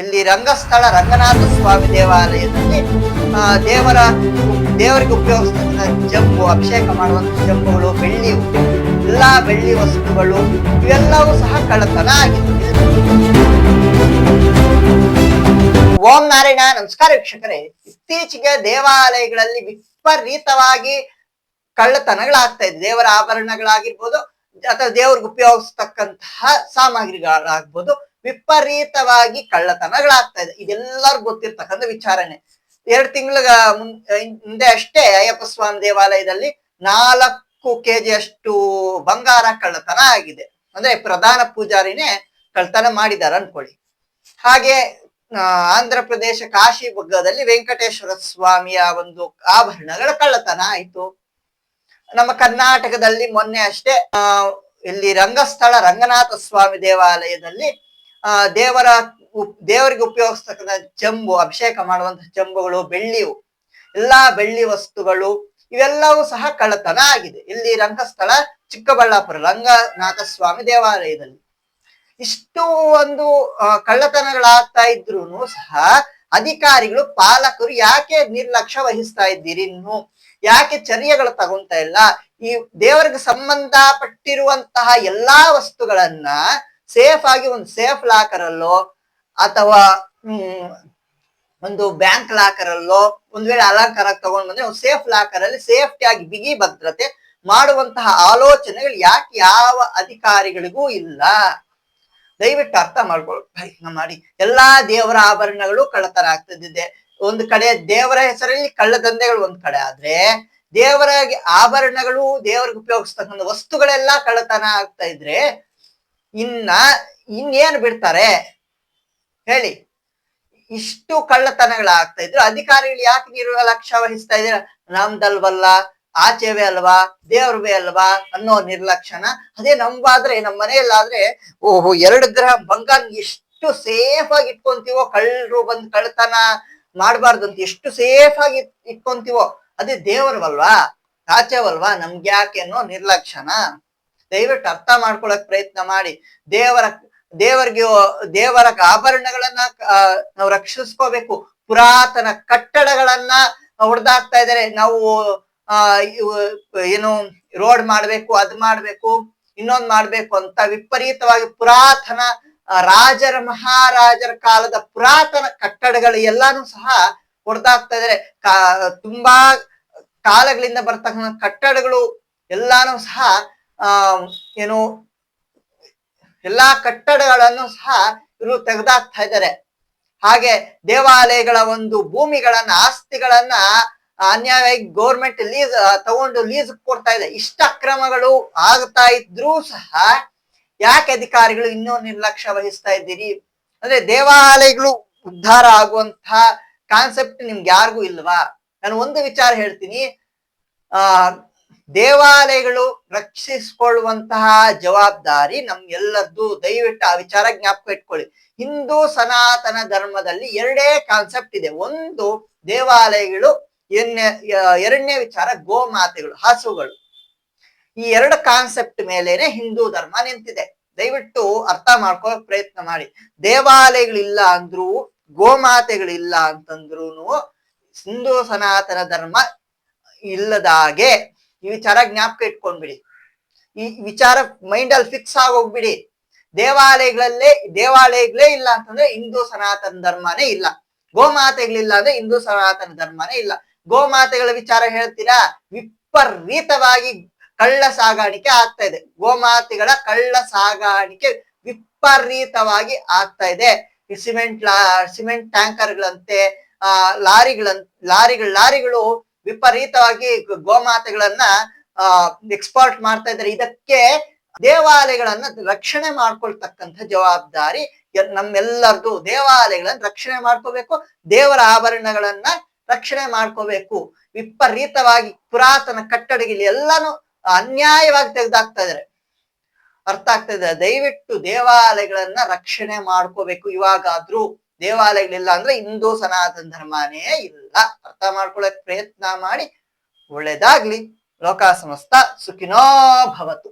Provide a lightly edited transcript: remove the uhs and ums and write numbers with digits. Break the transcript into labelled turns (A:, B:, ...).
A: ಇಲ್ಲಿ ರಂಗಸ್ಥಳ ರಂಗನಾಥ ಸ್ವಾಮಿ ದೇವಾಲಯದಲ್ಲಿ ದೇವರಿಗೆ ಉಪಯೋಗಿಸ್ತಕ್ಕಂಥ ಜಂಬು, ಅಭಿಷೇಕ ಮಾಡುವಂತಹ ಜಂಬುಗಳು, ಬೆಳ್ಳಿ, ಎಲ್ಲಾ ಬೆಳ್ಳಿ ವಸ್ತುಗಳು ಇವೆಲ್ಲವೂ ಸಹ ಕಳ್ಳತನ ಆಗಿದೆ. ಓಂ ನಾರಾಯಣ. ನಮಸ್ಕಾರ ವೀಕ್ಷಕರೇ. ಇತ್ತೀಚೆಗೆ ದೇವಾಲಯಗಳಲ್ಲಿ ವಿಪರೀತವಾಗಿ ಕಳ್ಳತನಗಳಾಗ್ತಾ ಇದೆ. ದೇವರ ಆಭರಣಗಳಾಗಿರ್ಬೋದು ಅಥವಾ ದೇವ್ರಿಗೆ ಉಪಯೋಗಿಸ್ತಕ್ಕಂತಹ ಸಾಮಗ್ರಿಗಳಾಗ್ಬೋದು, ವಿಪರೀತವಾಗಿ ಕಳ್ಳತನಗಳಾಗ್ತಾ ಇದೆ. ಇದೆಲ್ಲರಿಗೂ ಗೊತ್ತಿರ್ತಕ್ಕಂಥ ವಿಚಾರಣೆ. 2 ತಿಂಗಳ ಹಿಂದೆ ಅಷ್ಟೇ ಅಯ್ಯಪ್ಪ ಸ್ವಾಮಿ ದೇವಾಲಯದಲ್ಲಿ 4 kg ಅಷ್ಟು ಬಂಗಾರ ಕಳ್ಳತನ ಆಗಿದೆ. ಅಂದ್ರೆ ಪ್ರಧಾನ ಪೂಜಾರಿನೇ ಕಳ್ಳತನ ಮಾಡಿದಾರ ಅನ್ಕೊಳ್ಳಿ. ಹಾಗೆ ಆಂಧ್ರ ಪ್ರದೇಶ ಕಾಶಿ ಬುಗ್ಗದಲ್ಲಿ ವೆಂಕಟೇಶ್ವರ ಸ್ವಾಮಿಯ ಒಂದು ಆಭರಣಗಳ ಕಳ್ಳತನ ಆಯ್ತು. ನಮ್ಮ ಕರ್ನಾಟಕದಲ್ಲಿ ಮೊನ್ನೆ ಅಷ್ಟೇ ಇಲ್ಲಿ ರಂಗಸ್ಥಳ ರಂಗನಾಥ ಸ್ವಾಮಿ ದೇವಾಲಯದಲ್ಲಿ ದೇವರಿಗೆ ಉಪಯೋಗಿಸ್ತಕ್ಕಂಥ ಜಂಬು, ಅಭಿಷೇಕ ಮಾಡುವಂತಹ ಜಂಬುಗಳು, ಬೆಳ್ಳಿಯು, ಎಲ್ಲಾ ಬೆಳ್ಳಿ ವಸ್ತುಗಳು ಇವೆಲ್ಲವೂ ಸಹ ಕಳ್ಳತನ ಆಗಿದೆ. ಇಲ್ಲಿ ರಂಗಸ್ಥಳ ಚಿಕ್ಕಬಳ್ಳಾಪುರ ರಂಗನಾಥ ಸ್ವಾಮಿ ದೇವಾಲಯದಲ್ಲಿ ಇಷ್ಟು ಒಂದು ಕಳ್ಳತನಗಳಾಗ್ತಾ ಇದ್ರು ಸಹ ಅಧಿಕಾರಿಗಳು, ಪಾಲಕರು ಯಾಕೆ ನಿರ್ಲಕ್ಷ್ಯ ವಹಿಸ್ತಾ ಇದ್ದೀರಿ? ಇನ್ನು ಯಾಕೆ ಚರ್ಯಗಳು ತಗೊಂತ ಇಲ್ಲ? ಈ ದೇವರಿಗೆ ಸಂಬಂಧಪಟ್ಟಿರುವಂತಹ ಎಲ್ಲಾ ವಸ್ತುಗಳನ್ನ ಸೇಫ್ ಆಗಿ ಒಂದು ಸೇಫ್ ಲಾಕರ್ ಅಲ್ಲೋ ಅಥವಾ ಒಂದು ಬ್ಯಾಂಕ್ ಲಾಕರ್ ಅಲ್ಲೋ ಒಂದ್ ವೇಳೆ ಅಲಂಕಾರ ತಗೊಂಡ್ ಬಂದ್ರೆ ಒಂದು ಸೇಫ್ ಲಾಕರ್ ಅಲ್ಲಿ ಸೇಫ್ಟಿ ಆಗಿ ಬಿಗಿ ಭದ್ರತೆ ಮಾಡುವಂತಹ ಆಲೋಚನೆಗಳು ಯಾಕೆ ಯಾವ ಅಧಿಕಾರಿಗಳಿಗೂ ಇಲ್ಲ? ದಯವಿಟ್ಟು ಅರ್ಥ ಮಾಡ್ಕೊಳ್ಳೋ ಪ್ರಯತ್ನ ಮಾಡಿ. ಎಲ್ಲಾ ದೇವರ ಆಭರಣಗಳು ಕಳ್ಳತನ ಆಗ್ತದಿದೆ. ಒಂದು ಕಡೆ ದೇವರ ಹೆಸರಲ್ಲಿ ಕಳ್ಳದಂಧೆಗಳು ಒಂದ್ ಕಡೆ ಆದ್ರೆ, ದೇವರ ಆಭರಣಗಳು, ದೇವರಿಗೆ ಉಪಯೋಗಿಸ್ತಕ್ಕಂಥ ವಸ್ತುಗಳೆಲ್ಲ ಕಳ್ಳತನ ಆಗ್ತಾ ಇದ್ರೆ ಇನ್ನೇನು ಬಿಡ್ತಾರೆ ಹೇಳಿ? ಇಷ್ಟು ಕಳ್ಳತನಗಳಾಗ್ತಾ ಇದ್ರು ಅಧಿಕಾರಿಗಳು ಯಾಕೆ ನಿರ್ಲಕ್ಷ್ಯ ವಹಿಸ್ತಾ ಇದ್ದೀರ? ನಮ್ದಲ್ವಲ್ಲ, ಆಚೆವೇ ಅಲ್ವಾ, ದೇವ್ರವೇ ಅಲ್ವಾ ಅನ್ನೋ ನಿರ್ಲಕ್ಷಣ. ಅದೇ ನಮ್ಗಾದ್ರೆ, ನಮ್ಮ ಮನೆಯಲ್ಲಾದ್ರೆ 2 ಗ್ರಾಮ್ ಬಂಗಾರ ಎಷ್ಟು ಸೇಫ್ ಆಗಿ ಇಟ್ಕೊಂತೀವೋ, ಕಳ್ಳರು ಬಂದು ಕಳ್ಳತನ ಮಾಡ್ಬಾರ್ದು ಅಂತ ಎಷ್ಟು ಸೇಫ್ ಆಗಿ ಇಟ್ಕೊಂತೀವೋ, ಅದೇ ದೇವರವಲ್ವಾ, ಆಚೆವಲ್ವಾ, ನಮ್ಗೆ ಯಾಕೆ ಅನ್ನೋ ನಿರ್ಲಕ್ಷಣ. ದಯವಿಟ್ಟು ಅರ್ಥ ಮಾಡ್ಕೊಳಕ್ ಪ್ರಯತ್ನ ಮಾಡಿ. ದೇವರ ಆಭರಣಗಳನ್ನ ನಾವು ರಕ್ಷಿಸ್ಕೋಬೇಕು. ಪುರಾತನ ಕಟ್ಟಡಗಳನ್ನ ಹೊಡೆದಾಕ್ತಾ ಇದ್ದಾರೆ. ನಾವು ಏನು ರೋಡ್ ಮಾಡ್ಬೇಕು, ಅದ್ ಮಾಡ್ಬೇಕು, ಇನ್ನೊಂದ್ ಮಾಡ್ಬೇಕು ಅಂತ ವಿಪರೀತವಾಗಿ ಪುರಾತನ ರಾಜರ ಮಹಾರಾಜರ ಕಾಲದ ಪುರಾತನ ಕಟ್ಟಡಗಳು ಎಲ್ಲಾನು ಸಹ ಹೊಡೆದಾಕ್ತಾ ಇದ್ದಾರೆ. ತುಂಬಾ ಕಾಲಗಳಿಂದ ಬರ್ತಕ್ಕಂಥ ಕಟ್ಟಡಗಳು ಎಲ್ಲಾನು ಸಹ ಏನು ಎಲ್ಲಾ ಕಟ್ಟಡಗಳನ್ನು ಸಹ ಇವರು ತೆಗೆದಾಕ್ತಾ ಇದ್ದಾರೆ. ಹಾಗೆ ದೇವಾಲಯಗಳ ಒಂದು ಭೂಮಿಗಳನ್ನ, ಆಸ್ತಿಗಳನ್ನ ಅನ್ಯಾಯವಾಗಿ ಗೌರ್ಮೆಂಟ್ ತಗೊಂಡು ಲೀಸ್ ಕೊಡ್ತಾ ಇದೆ. ಇಷ್ಟ ಅಕ್ರಮಗಳು ಆಗ್ತಾ ಇದ್ರೂ ಸಹ ಯಾಕೆ ಅಧಿಕಾರಿಗಳು ಇನ್ನೂ ನಿರ್ಲಕ್ಷ್ಯ ವಹಿಸ್ತಾ ಇದ್ದೀರಿ? ಅಂದ್ರೆ ದೇವಾಲಯಗಳು ಉದ್ಧಾರ ಆಗುವಂತಹ ಕಾನ್ಸೆಪ್ಟ್ ನಿಮ್ಗೆ ಯಾರಿಗೂ ಇಲ್ವಾ? ನಾನು ಒಂದು ವಿಚಾರ ಹೇಳ್ತೀನಿ. ದೇವಾಲಯಗಳು ರಕ್ಷಿಸಿಕೊಳ್ಳುವಂತಹ ಜವಾಬ್ದಾರಿ ನಮ್ಗೆಲ್ಲರದ್ದು. ದಯವಿಟ್ಟು ಆ ವಿಚಾರ ಜ್ಞಾಪಕ ಇಟ್ಕೊಳ್ಳಿ. ಹಿಂದೂ ಸನಾತನ ಧರ್ಮದಲ್ಲಿ 2 ಕಾನ್ಸೆಪ್ಟ್ ಇದೆ. ಒಂದು ದೇವಾಲಯಗಳು, ಎರಡನೇ ವಿಚಾರ ಗೋಮಾತೆಗಳು, ಹಸುಗಳು. ಈ 2 ಕಾನ್ಸೆಪ್ಟ್ ಮೇಲೇನೆ ಹಿಂದೂ ಧರ್ಮ ನಿಂತಿದೆ. ದಯವಿಟ್ಟು ಅರ್ಥ ಮಾಡ್ಕೊಳ್ಳೋಕೆ ಪ್ರಯತ್ನ ಮಾಡಿ. ದೇವಾಲಯಗಳಿಲ್ಲ ಅಂದ್ರು, ಗೋಮಾತೆಗಳಿಲ್ಲ ಅಂತಂದ್ರು ಹಿಂದೂ ಸನಾತನ ಧರ್ಮ ಇಲ್ಲದಾಗೆ. ಈ ವಿಚಾರ ಜ್ಞಾಪಕ ಇಟ್ಕೊಂಡ್ಬಿಡಿ. ಈ ವಿಚಾರ ಮೈಂಡ್ ಅಲ್ಲಿ ಫಿಕ್ಸ್ ಆಗೋಗ್ಬಿಡಿ. ದೇವಾಲಯಗಳೇ ಇಲ್ಲ ಅಂತಂದ್ರೆ ಹಿಂದೂ ಸನಾತನ ಧರ್ಮನೇ ಇಲ್ಲ. ಗೋಮಾತೆಗಳಿಲ್ಲ ಅಂದ್ರೆ ಹಿಂದೂ ಸನಾತನ ಧರ್ಮನೇ ಇಲ್ಲ. ಗೋಮಾತೆಗಳ ವಿಚಾರ ಹೇಳ್ತೀರಾ? ವಿಪರೀತವಾಗಿ ಕಳ್ಳ ಸಾಗಾಣಿಕೆ ಆಗ್ತಾ ಇದೆ. ಗೋಮಾತೆಗಳ ಕಳ್ಳ ಸಾಗಾಣಿಕೆ ವಿಪರೀತವಾಗಿ ಆಗ್ತಾ ಇದೆ. ಸಿಮೆಂಟ್ ಟ್ಯಾಂಕರ್ಗಳಂತೆ, ಲಾರಿಗಳು ವಿಪರೀತವಾಗಿ ಗೋಮಾತೆಗಳನ್ನ ಎಕ್ಸ್ಪೋರ್ಟ್ ಮಾಡ್ತಾ ಇದ್ದಾರೆ. ಇದಕ್ಕೆ ದೇವಾಲಯಗಳನ್ನ ರಕ್ಷಣೆ ಮಾಡ್ಕೊಳ್ತಕ್ಕಂಥ ಜವಾಬ್ದಾರಿ ನಮ್ಮೆಲ್ಲರದು. ದೇವಾಲಯಗಳನ್ನ ರಕ್ಷಣೆ ಮಾಡ್ಕೋಬೇಕು, ದೇವರ ಆಭರಣಗಳನ್ನ ರಕ್ಷಣೆ ಮಾಡ್ಕೋಬೇಕು. ವಿಪರೀತವಾಗಿ ಪುರಾತನ ಕಟ್ಟಡಗಳು ಎಲ್ಲಾನು ಅನ್ಯಾಯವಾಗಿ ತೆಗೆದಾಕ್ತಾ ಇದಾರೆ. ಅರ್ಥ ಆಗ್ತಾ ಇದೆ? ದಯವಿಟ್ಟು ದೇವಾಲಯಗಳನ್ನ ರಕ್ಷಣೆ ಮಾಡ್ಕೋಬೇಕು. ಇವಾಗಾದ್ರೂ ದೇವಾಲಯಗಳಿಲ್ಲ ಅಂದ್ರೆ ಹಿಂದೂ ಸನಾತನ ಧರ್ಮನೇ ಇಲ್ಲ. ಅರ್ಥ ಮಾಡ್ಕೊಳಕ್ ಪ್ರಯತ್ನ ಮಾಡಿ. ಒಳ್ಳೇದಾಗ್ಲಿ. ಲೋಕ ಸಮಸ್ತ ಸುಖಿನೋ ಭವತು.